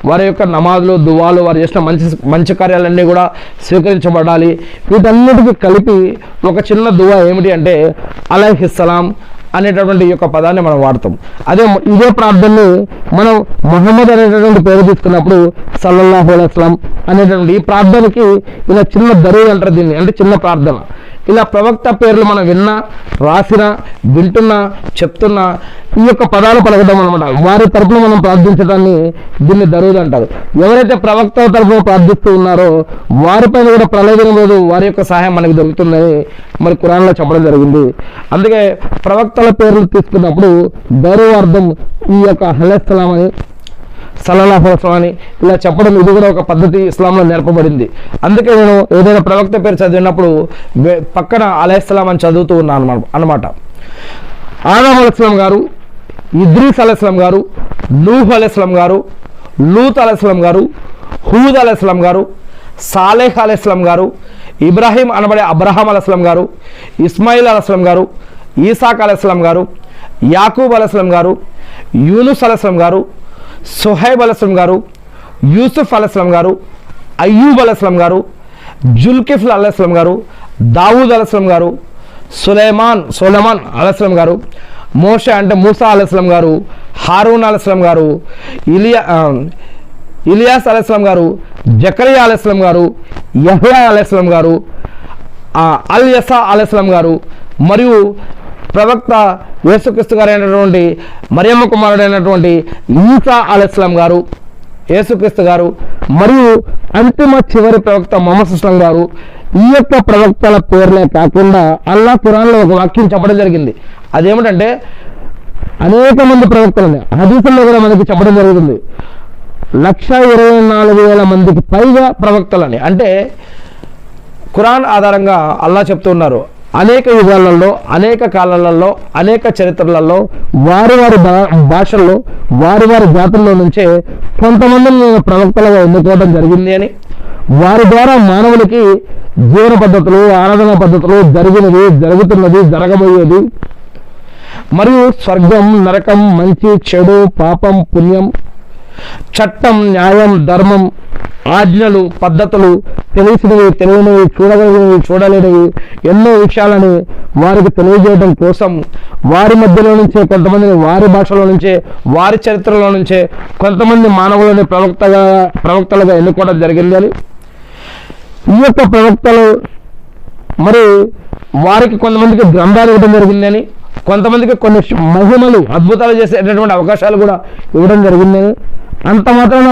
వారి యొక్క నమాజులు దువాలు వారు చేసిన మంచి కార్యాలన్నీ కూడా స్వీకరించబడాలి. వీటన్నిటికీ కలిపి ఒక చిన్న దువా ఏమిటి అంటే అలైహిస్సలాం అనేటటువంటి ఈ యొక్క పదాన్ని మనం వాడతాం. ఇదే ప్రార్థనని మనం ముహమ్మద్ అనేటటువంటి పేరు తీసుకున్నప్పుడు సల్లల్లాహు అలైహి వసల్లం అనేటటువంటి ఈ ప్రార్థనకి ఇలా చిన్న దరువు అంటారు దీన్ని, అంటే చిన్న ప్రార్థన. ఇలా ప్రవక్త పేర్లు మనం విన్నా, రాసినా, వింటున్నా, చెప్తున్నా ఈ యొక్క పదాలు పలకడం అనమాట. వారి తరపున మనం ప్రార్థించడాన్ని దీన్ని దరువులు అంటారు. ఎవరైతే ప్రవక్త తరపున ప్రార్థిస్తూ ఉన్నారో వారిపైన కూడా ప్రళయం రోజు వారి యొక్క సహాయం మనకు దొరుకుతుందని మరి ఖురాన్లో చెప్పడం జరిగింది. అందుకే ప్రవక్తల పేర్లు తీసుకున్నప్పుడు గౌరవార్థం ఈ యొక్క అలైహిస్సలాం అని, సల్లల్లాహు అలైహి వసల్లం అని ఇలా చెప్పడం ఇది కూడా ఒక పద్ధతి ఇస్లాంలో నేర్పబడింది. అందుకే నేను ఏదైనా ప్రవక్త పేరు చదివినప్పుడు పక్కన అలైహిస్సలాం అని చదువుతూ ఉన్నాను అన్నమాట. ఆదం అలైహిస్సలాం గారు, ఇద్రీస్ అలైహిస్సలాం గారు, నూహ్ అలైహిస్సలాం గారు, లూత్ అలైహిస్సలాం గారు, హూద్ అలైహిస్సలాం గారు, సాలేహ్ అలైహిస్సలాం గారు, ఇబ్రాహీం అనబడే అబ్రహాం అలైహిస్సలాం గారు, ఇస్మాయిల్ అలైహిస్సలాం గారు, ఈసాక్ అలైహిస్సలాం గారు, యాకూబ్ అలైహిస్సలాం గారు, యూనుస్ అలైహిస్సలాం గారు, సుహైబ్ అలైహిస్సలాం గారు, యూసుఫ్ అలైహిస్సలాం గారు, అయ్యూబ్ అలైహిస్సలాం గారు, జుల్కిఫ్ల్ అలైహిస్సలాం గారు, దావూద్ అలైహిస్సలాం గారు, సులైమాన్ అలైహిస్సలాం గారు, మోషే అంటే మూసా అలైహిస్సలాం గారు, హారూన్ అలైహిస్సలాం గారు, ఇలియాస్ అలైహిస్సలాం గారు, జకరియా అలైహిస్సలాం గారు, యహ్యా అలైహిస్సలాం గారు, అల్ యసా అలైహిస్సలాం గారు, మరియు ప్రవక్త యేసుక్రీస్తు గారు అయినటువంటి మరియమ్మ కుమారుడైనటువంటి ఈసా అలైహిస్సలాం గారు, యేసుక్రీస్తు గారు, మరియు అంతిమ చివరి ప్రవక్త ముహమ్మద్ సల్లల్లాహు గారు. ఈ యొక్క ప్రవక్తల పేర్లే కాకుండా అల్లాహ్ ఖురాన్లో ఒక వాక్యం చెప్పడం జరిగింది. అదేమిటంటే అనేక మంది ప్రవక్తలని హదీసుల్లో కూడా మనకి చెప్పడం జరుగుతుంది. 124,000 మందికి పైగా ప్రవక్తలని. అంటే ఖురాన్ ఆధారంగా అల్లాహ్ చెప్తూ ఉన్నారు, అనేక యుగాలలో, అనేక కాలాలలో, అనేక చరిత్రలలో వారి వారి భాషల్లో, వారి వారి జాతుల్లో నుంచే కొంతమందిని నేను ప్రవక్తలుగా ఎన్నుకోవడం జరిగింది అని, వారి ద్వారా మానవులకి జీవన పద్ధతులు, ఆరాధన పద్ధతులు, జరిగినది, జరుగుతున్నది, జరగబోయేది, మరియు స్వర్గం, నరకం, మంచి, చెడు, పాపం, పుణ్యం, చట్టం, న్యాయం, ధర్మం, ఆజ్ఞలు, పద్ధతులు, తెలిసినవి, తెలియనివి, చూడగలిగినవి, చూడలేనివి ఎన్నో విషయాలని వారికి తెలియజేయడం కోసం వారి మధ్యలో నుంచే కొంతమందిని, వారి భాషలో నుంచే, వారి చరిత్రలో నుంచే కొంతమంది మానవులని ప్రవక్తలుగా ఎన్నుకోవడం జరిగింది అని, ఈ యొక్క ప్రవక్తలు మరి వారికి కొంతమందికి గ్రంథాలు ఇవ్వడం జరిగిందని, కొంతమందికి కొన్ని మహిమలు, అద్భుతాలు చేసేటటువంటి అవకాశాలు కూడా ఇవ్వడం జరిగిందని, అంత మాత్రం